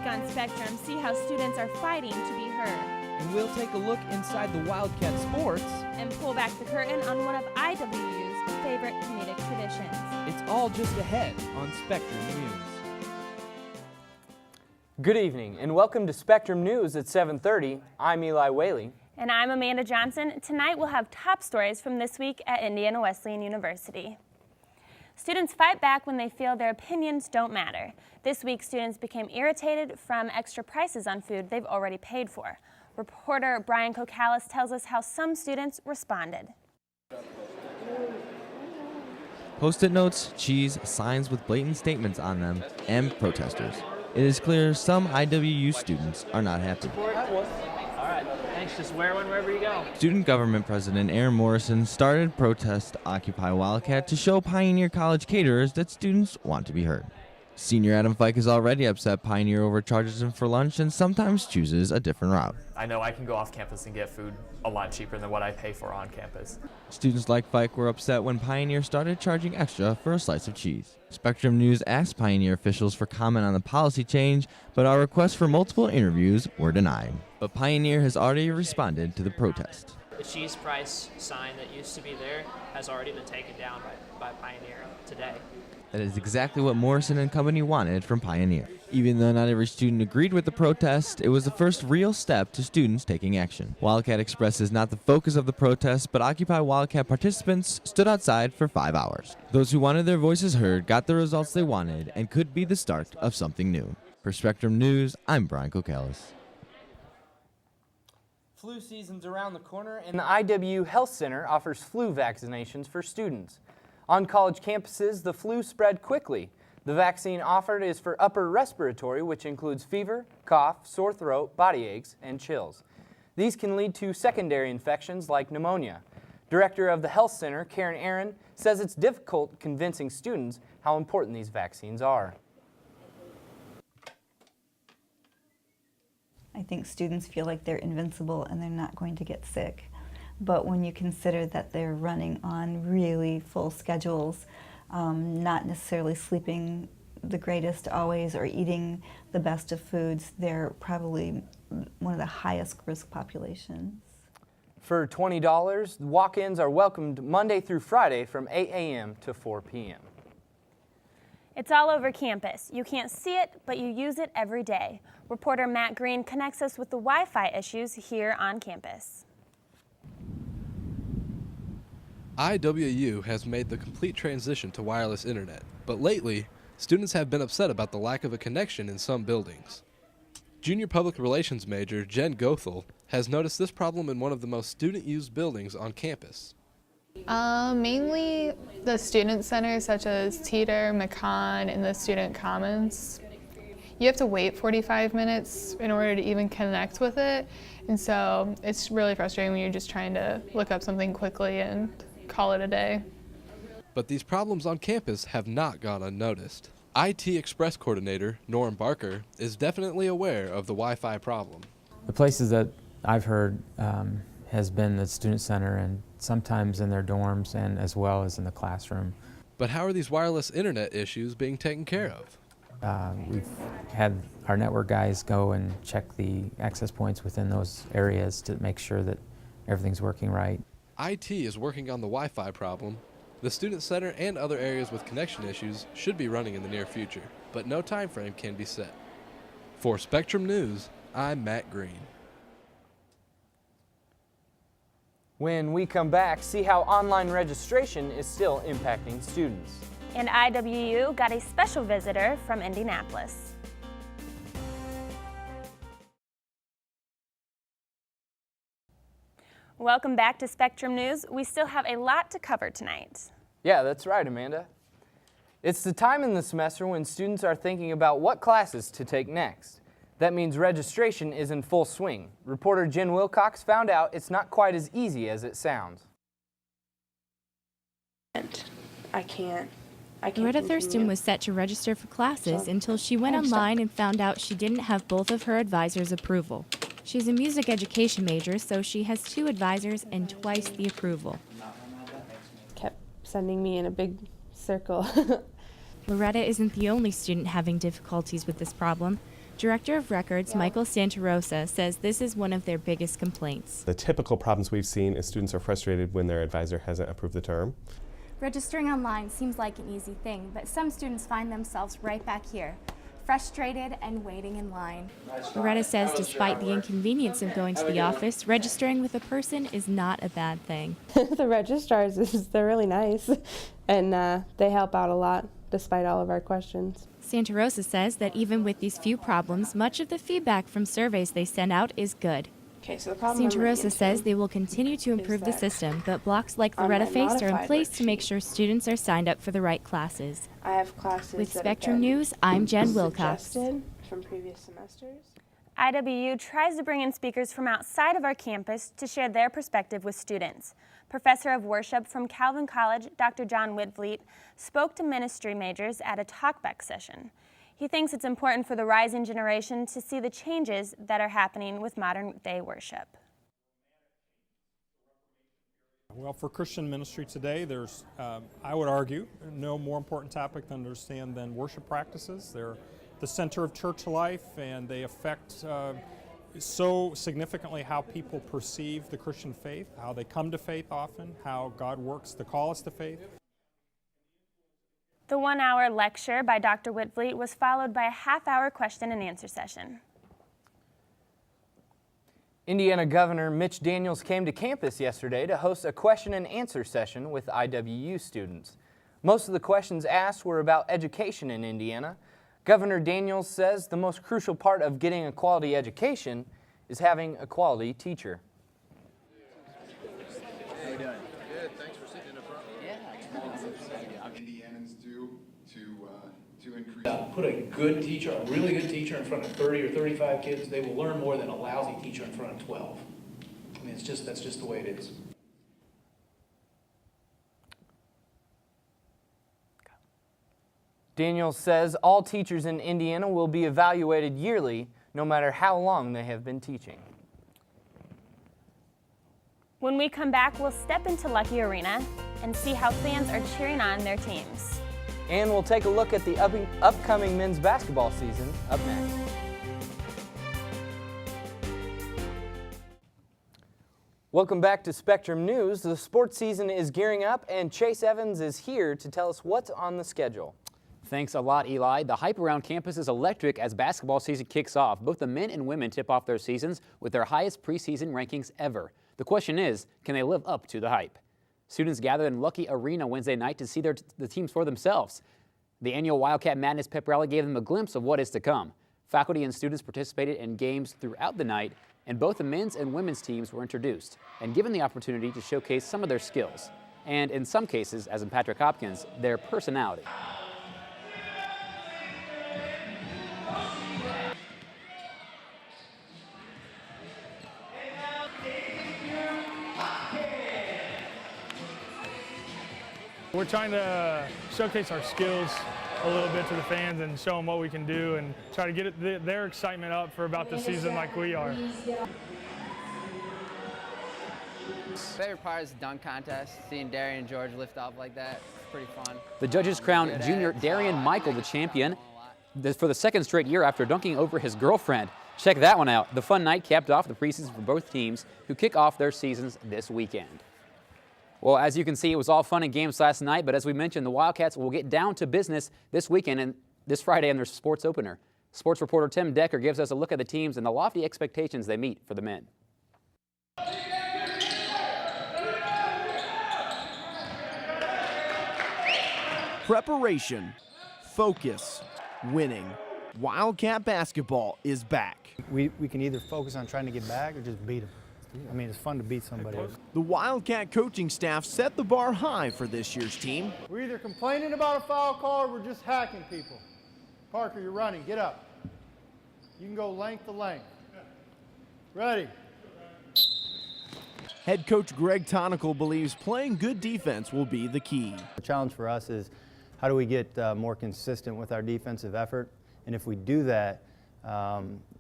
on Spectrum, see how students are fighting to be heard. And we'll take a look inside the Wildcat sports and pull back the curtain on one of IWU's favorite comedic traditions. It's all just ahead on Spectrum News. Good evening and welcome to Spectrum News at 7:30. I'm Eli Whaley. And I'm Amanda Johnson. Tonight we'll have top stories from this week at Indiana Wesleyan University. Students fight back when they feel their opinions don't matter. This week, students became irritated from extra prices on food they've already paid for. Reporter Brian Kokalis tells us how some students responded. Post-it notes, cheese, signs with blatant statements on them, and protesters. It is clear some IWU students are not happy. All right, thanks. Just wear one wherever you go. Student Government President Aaron Morrison started protest Occupy Wildcat to show Pioneer College caterers that students want to be heard. Senior Adam Fike is already upset Pioneer overcharges him for lunch and sometimes chooses a different route. I know I can go off campus and get food a lot cheaper than what I pay for on campus. Students like Fike were upset when Pioneer started charging extra for a slice of cheese. Spectrum News asked Pioneer officials for comment on the policy change, but our requests for multiple interviews were denied. But Pioneer has already responded to the protest. The cheese price sign that used to be there has already been taken down by Pioneer today. That is exactly what Morrison and company wanted from Pioneer. Even though not every student agreed with the protest, it was the first real step to students taking action. Wildcat Express is not the focus of the protest, but Occupy Wildcat participants stood outside for 5 hours. Those who wanted their voices heard got the results they wanted and could be the start of something new. For Spectrum News, I'm Brian Kokalis. Flu season's around the corner, and the IWU Health Center offers flu vaccinations for students. On college campuses, the flu spread quickly. The vaccine offered is for upper respiratory, which includes fever, cough, sore throat, body aches, and chills. These can lead to secondary infections like pneumonia. Director of the Health Center, Karen Aaron, says it's difficult convincing students how important these vaccines are. I think students feel like they're invincible and they're not going to get sick. But when you consider that they're running on really full schedules, not necessarily sleeping the greatest always or eating the best of foods, they're probably one of the highest risk populations. For $20, walk-ins are welcomed Monday through Friday from 8 a.m. to 4 p.m. It's all over campus. You can't see it, but you use it every day. Reporter Matt Green connects us with the Wi-Fi issues here on campus. IWU has made the complete transition to wireless internet, but lately, students have been upset about the lack of a connection in some buildings. Junior Public Relations major Jen Goethel has noticed this problem in one of the most student-used buildings on campus. Mainly the student centers such as Teeter, McCon, and the student commons. You have to wait 45 minutes in order to even connect with it, and so it's really frustrating when you're just trying to look up something quickly and call it a day. But these problems on campus have not gone unnoticed. IT Express coordinator Norm Barker is definitely aware of the Wi-Fi problem. The places that I've heard has been the student center and sometimes in their dorms and as well as in the classroom. But how are these wireless internet issues being taken care of? We've had our network guys go and check the access points within those areas to make sure that everything's working right. IT is working on the Wi-Fi problem. The student center and other areas with connection issues should be running in the near future, but no time frame can be set. For Spectrum News, I'm Matt Green. When we come back, see how online registration is still impacting students. And IWU got a special visitor from Indianapolis. Welcome back to Spectrum News. We still have a lot to cover tonight. Yeah, that's right, Amanda. It's the time in the semester when students are thinking about what classes to take next. That means registration is in full swing. Reporter Jen Wilcox found out it's not quite as easy as it sounds. I can't Loretta Thurston was set to register for classes until she went online and found out she didn't have both of her advisors' approval. She's a music education major, so she has 2 advisors and twice the approval. Kept sending me in a big circle. Loretta isn't the only student having difficulties with this problem. Director of Records, Michael Santarosa, says this is one of their biggest complaints. The typical problems we've seen is students are frustrated when their advisor hasn't approved the term. Registering online seems like an easy thing, but some students find themselves right back here, frustrated and waiting in line. Loretta says despite the inconvenience of going to the office, registering with a person is not a bad thing. The registrars, they're really nice, and they help out a lot despite all of our questions. Santarosa says that even with these few problems, much of the feedback from surveys they send out is good. Okay, so the problem Santarosa says they will continue to improve the system, but blocks like Loretta faced are in place to make sure students are signed up for the right classes. I have classes With that Spectrum have been News, I'm Jen Wilcox. suggested from previous semesters. IWU tries to bring in speakers from outside of our campus to share their perspective with students. Professor of Worship from Calvin College, Dr. John Whitfleet, spoke to ministry majors at a talkback session. He thinks it's important for the rising generation to see the changes that are happening with modern-day worship. Well, for Christian ministry today, there's, I would argue, no more important topic to understand than worship practices. They're the center of church life, and they affect so significantly how people perceive the Christian faith, how they come to faith often, how God works to call us to faith. The 1-hour lecture by Dr. Whitfleet was followed by a half-hour question and answer session. Indiana Governor Mitch Daniels came to campus yesterday to host a question and answer session with IWU students. Most of the questions asked were about education in Indiana. Governor Daniels says the most crucial part of getting a quality education is having a quality teacher. How you doing? Good, thanks for sitting in the front. Indianans do to increase. Put a good teacher, a really good teacher in front of 30 or 35 kids, they will learn more than a lousy teacher in front of 12. I mean, that's just the way it is. Daniels says all teachers in Indiana will be evaluated yearly, no matter how long they have been teaching. When we come back, we'll step into Lucky Arena and see how fans are cheering on their teams. And we'll take a look at the upcoming men's basketball season up next. Welcome back to Spectrum News. The sports season is gearing up, and Chase Evans is here to tell us what's on the schedule. Thanks a lot, Eli. The hype around campus is electric as basketball season kicks off. Both the men and women tip off their seasons with their highest preseason rankings ever. The question is, can they live up to the hype? Students gathered in Lucky Arena Wednesday night to see the teams for themselves. The annual Wildcat Madness pep rally gave them a glimpse of what is to come. Faculty and students participated in games throughout the night, and both the men's and women's teams were introduced and given the opportunity to showcase some of their skills, and in some cases, as in Patrick Hopkins, their personality. We're trying to showcase our skills a little bit to the fans and show them what we can do and try to get their excitement up for about the season like we are. Favorite part is the dunk contest. Seeing Darian and George lift off like that, it's pretty fun. The judges crowned junior Darian Michael the champion for the second straight year after dunking over his girlfriend. Check that one out. The fun night capped off the preseason for both teams who kick off their seasons this weekend. Well, as you can see, it was all fun and games last night, but as we mentioned, the Wildcats will get down to business this weekend and this Friday in their sports opener. Sports reporter Tim Decker gives us a look at the teams and the lofty expectations they meet for the men. Preparation, focus, winning. Wildcat basketball is back. We can either focus on trying to get back or just beat them. I mean, it's fun to beat somebody. The Wildcat coaching staff set the bar high for this year's team. We're either complaining about a foul call or we're just hacking people. Parker, you're running. Get up. You can go length to length. Ready. Head coach Greg Tonical believes playing good defense will be the key. The challenge for us is how do we get more consistent with our defensive effort? And if we do that,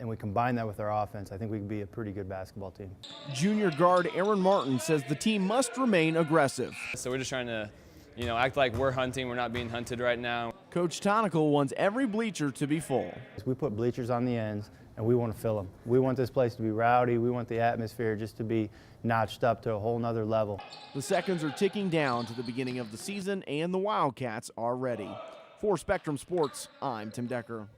and we combine that with our offense, I think we can be a pretty good basketball team. Junior guard Aaron Martin says the team must remain aggressive. So we're just trying to, act like we're hunting. We're not being hunted right now. Coach Tonical wants every bleacher to be full. We put bleachers on the ends, and we want to fill them. We want this place to be rowdy. We want the atmosphere just to be notched up to a whole nother level. The seconds are ticking down to the beginning of the season, and the Wildcats are ready. For Spectrum Sports, I'm Tim Decker.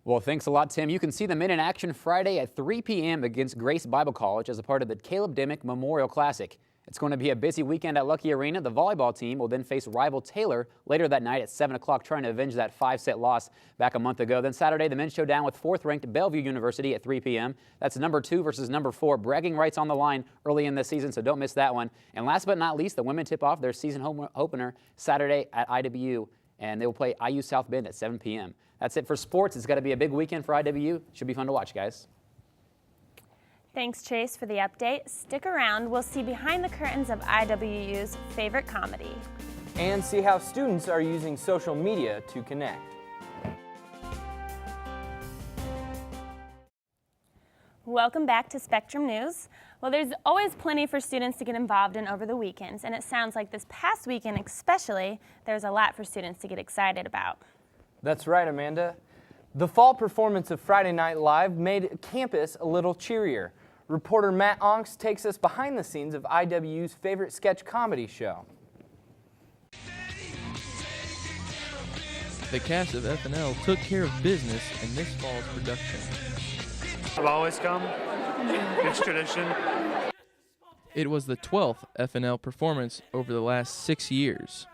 Well, thanks a lot, Tim. You can see the men in action Friday at 3 p.m. against Grace Bible College as a part of the Caleb Dimmick Memorial Classic. It's going to be a busy weekend at Lucky Arena. The volleyball team will then face rival Taylor later that night at 7 o'clock, trying to avenge that 5-set loss back a month ago. Then Saturday, the men's showdown with 4th-ranked Bellevue University at 3 p.m. That's number 2 versus number 4. Bragging rights on the line early in this season, so don't miss that one. And last but not least, the women tip off their season home opener Saturday at IWU, and they will play IU South Bend at 7 p.m. That's it for sports. It's got to be a big weekend for IWU. Should be fun to watch, guys. Thanks, Chase, for the update. Stick around. We'll see behind the curtains of IWU's favorite comedy. And see how students are using social media to connect. Welcome back to Spectrum News. Well, there's always plenty for students to get involved in over the weekends, and it sounds like this past weekend especially, there's a lot for students to get excited about. That's right, Amanda. The fall performance of Friday Night Live made campus a little cheerier. Reporter Matt Onks takes us behind the scenes of IWU's favorite sketch comedy show. The cast of FNL took care of business in this fall's production. I've always come. It's tradition. It was the 12th FNL performance over the last 6 years.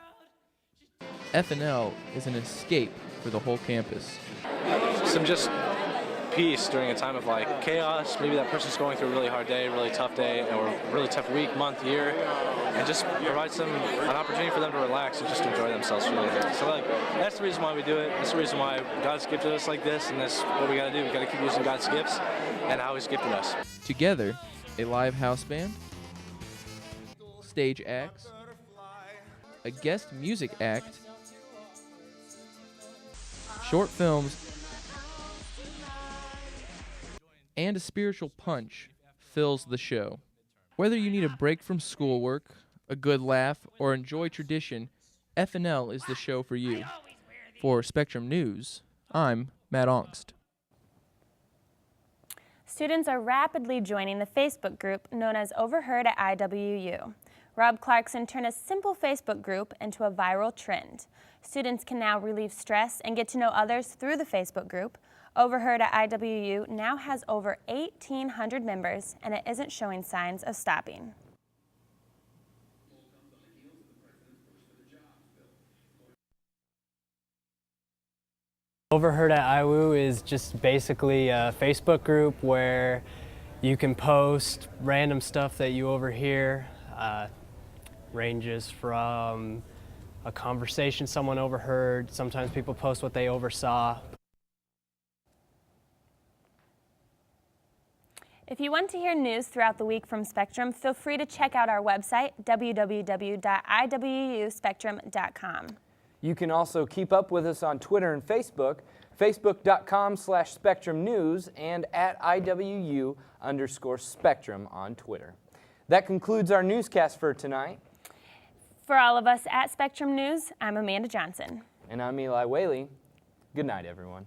FNL is an escape for the whole campus. Some just peace during a time of like chaos. Maybe that person's going through a really hard day, really tough day, or a really tough week, month, year, and just provide an opportunity for them to relax and just enjoy themselves for a little bit. So like that's the reason why we do it. That's the reason why God's gifted us like this, and that's what we got to do. We got to keep using God's gifts and how He's gifted us. Together, a live house band, stage acts, a guest music act, short films, and a spiritual punch fills the show. Whether you need a break from schoolwork, a good laugh, or enjoy tradition, FNL is the show for you. For Spectrum News, I'm Matt Ongst. Students are rapidly joining the Facebook group known as Overheard at IWU. Rob Clarkson turned a simple Facebook group into a viral trend. Students can now relieve stress and get to know others through the Facebook group. Overheard at IWU now has over 1,800 members, and it isn't showing signs of stopping. Overheard at IWU is just basically a Facebook group where you can post random stuff that you overhear. Ranges from a conversation someone overheard. Sometimes people post what they oversaw. If you want to hear news throughout the week from Spectrum, feel free to check out our website, www.iwuspectrum.com. You can also keep up with us on Twitter and Facebook, facebook.com/Spectrum News and at IWU_Spectrum on Twitter. That concludes our newscast for tonight. For all of us at Spectrum News, I'm Amanda Johnson. And I'm Eli Whaley. Good night, everyone.